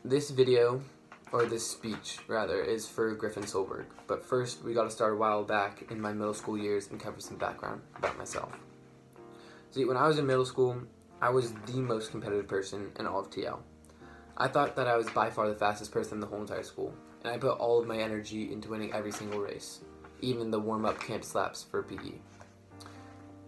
This video, or this speech rather, is for Griffin Solberg. But first, we got to start a while back in my middle school years and cover some background about myself. See, when I was in middle school, I was the most competitive person in all of TL. I thought that I was by far the fastest person in the whole entire school, and I put all of my energy into winning every single race, even the warm-up campus laps for PE.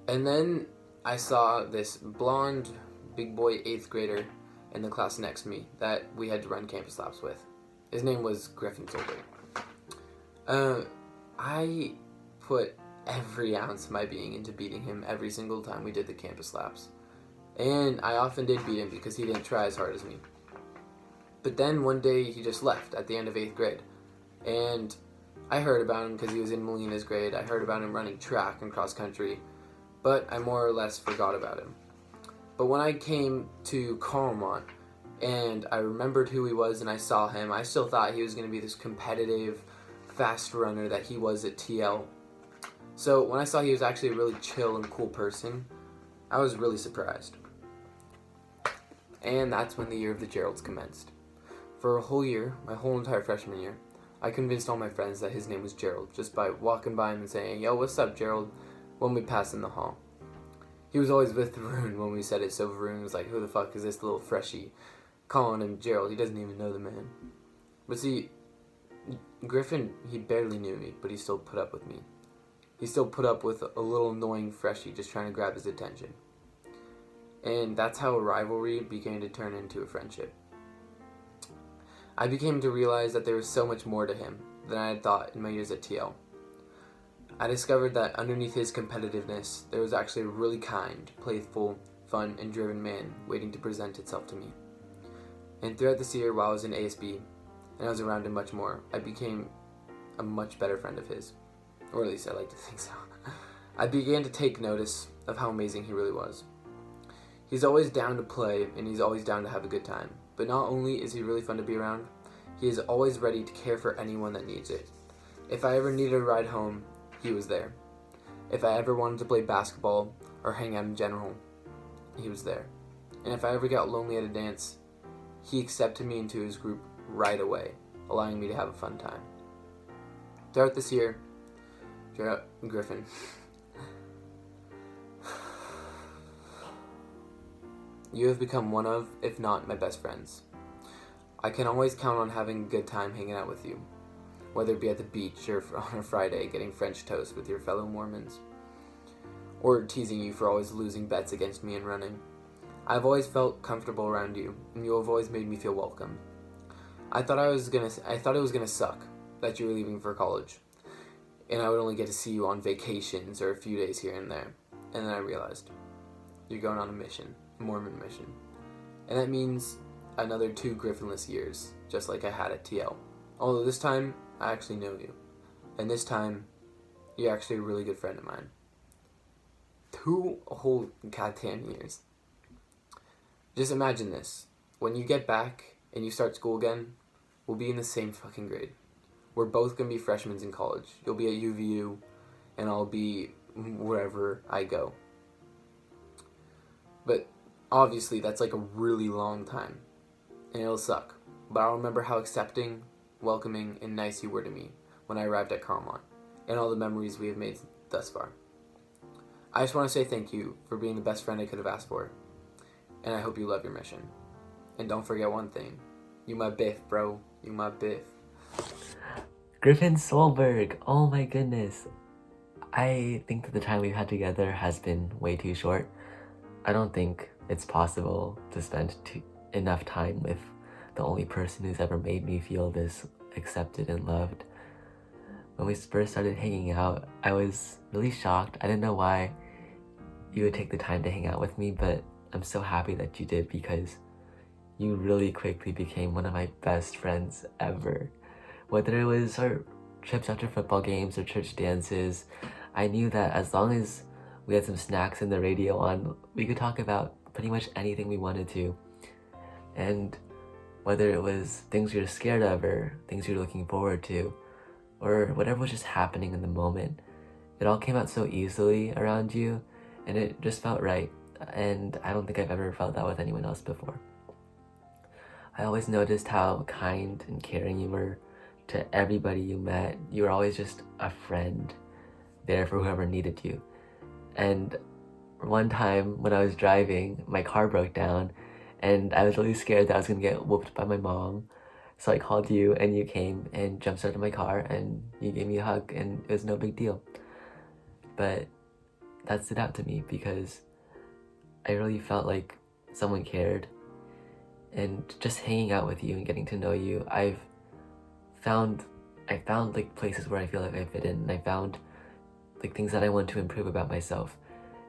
And then I saw this blonde, big boy 8th grader in the class next to me that we had to run campus laps with. His name was Griffin Solberg. I put every ounce of my being into beating him every single time we did the campus laps. And I often did beat him because he didn't try as hard as me. But then one day he just left at the end of 8th grade. And I heard about him because he was in Melina's grade. I heard about him running track and cross country, but I more or less forgot about him. But when I came to Carmont and I remembered who he was and I saw him, I still thought he was going to be this competitive, fast runner that he was at TL. So when I saw he was actually a really chill and cool person, I was really surprised. And that's when the year of the Geralds commenced. For a whole year, my whole entire freshman year, I convinced all my friends that his name was Gerald just by walking by him and saying, "Yo, what's up, Gerald?" when we passed in the hall. He was always with Varun when we said it, so Varun was like, "Who the fuck is this little freshie?" Calling him Gerald, he doesn't even know the man. But see, Griffin, he barely knew me, but he still put up with me. He still put up with a little annoying freshie just trying to grab his attention. And that's how a rivalry began to turn into a friendship. I became to realize that there was so much more to him than I had thought in my years at TL. I discovered that underneath his competitiveness, there was actually a really kind, playful, fun, and driven man waiting to present itself to me. And throughout this year, while I was in ASB, and I was around him much more, I became a much better friend of his. Or at least I like to think so. I began to take notice of how amazing he really was. He's always down to play, and he's always down to have a good time. But not only is he really fun to be around, he is always ready to care for anyone that needs it. If I ever needed a ride home, he was there. If I ever wanted to play basketball or hang out in general, he was there. And if I ever got lonely at a dance, he accepted me into his group right away, allowing me to have a fun time. Throughout this year, Griffin, you have become one of, if not my best friends. I can always count on having a good time hanging out with you, whether it be at the beach or on a Friday getting French toast with your fellow Mormons, or teasing you for always losing bets against me in running. I've always felt comfortable around you, and you have always made me feel welcome. I thought it was gonna suck that you were leaving for college, and I would only get to see you on vacations or a few days here and there. And then I realized you're going on a mission, a Mormon mission, and that means another 2 Griffinless years, just like I had at TL. Although this time, I actually know you. And this time, you're actually a really good friend of mine. 2 whole goddamn years. Just imagine this. When you get back and you start school again, we'll be in the same fucking grade. We're both gonna be freshmen in college. You'll be at UVU, and I'll be wherever I go. But obviously, that's like a really long time. And it'll suck. But I'll remember how accepting, welcoming, and nice you were to me when I arrived at Carmont, and all the memories we have made thus far. I just want to say thank you for being the best friend I could have asked for, and I hope you love your mission. And don't forget one thing, you my biff, bro, you my biff. Griffin Solberg, oh my goodness. I think that the time we've had together has been way too short. I don't think it's possible to spend enough time with the only person who's ever made me feel this accepted and loved. When we first started hanging out, I was really shocked. I didn't know why you would take the time to hang out with me, but I'm so happy that you did because you really quickly became one of my best friends ever. Whether it was our trips after football games or church dances, I knew that as long as we had some snacks and the radio on, we could talk about pretty much anything we wanted to. And whether it was things you're scared of or things you're looking forward to, or whatever was just happening in the moment, it all came out so easily around you, and it just felt right. And I don't think I've ever felt that with anyone else before. I always noticed how kind and caring you were to everybody you met. You were always just a friend there for whoever needed you. And one time when I was driving, my car broke down and I was really scared that I was gonna get whooped by my mom. So I called you and you came and jump started my car and you gave me a hug and it was no big deal. But that stood out to me because I really felt like someone cared. And just hanging out with you and getting to know you, I found like places where I feel like I fit in, and I found like things that I want to improve about myself.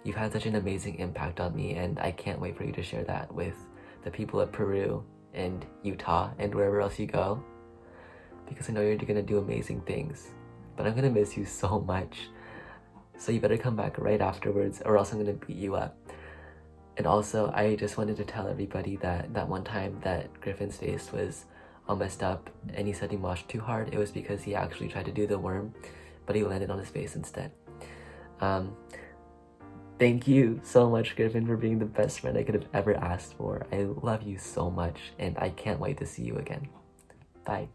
You've had such an amazing impact on me, and I can't wait for you to share that with the people at Peru and Utah and wherever else you go, because I know you're gonna do amazing things. But I'm gonna miss you so much, so you better come back right afterwards or else I'm gonna beat you up. And also, I just wanted to tell everybody that that one time that Griffin's face was all messed up and he said he moshed too hard, it was because he actually tried to do the worm, but he landed on his face instead. Thank you so much, Griffin, for being the best friend I could have ever asked for. I love you so much, and I can't wait to see you again. Bye.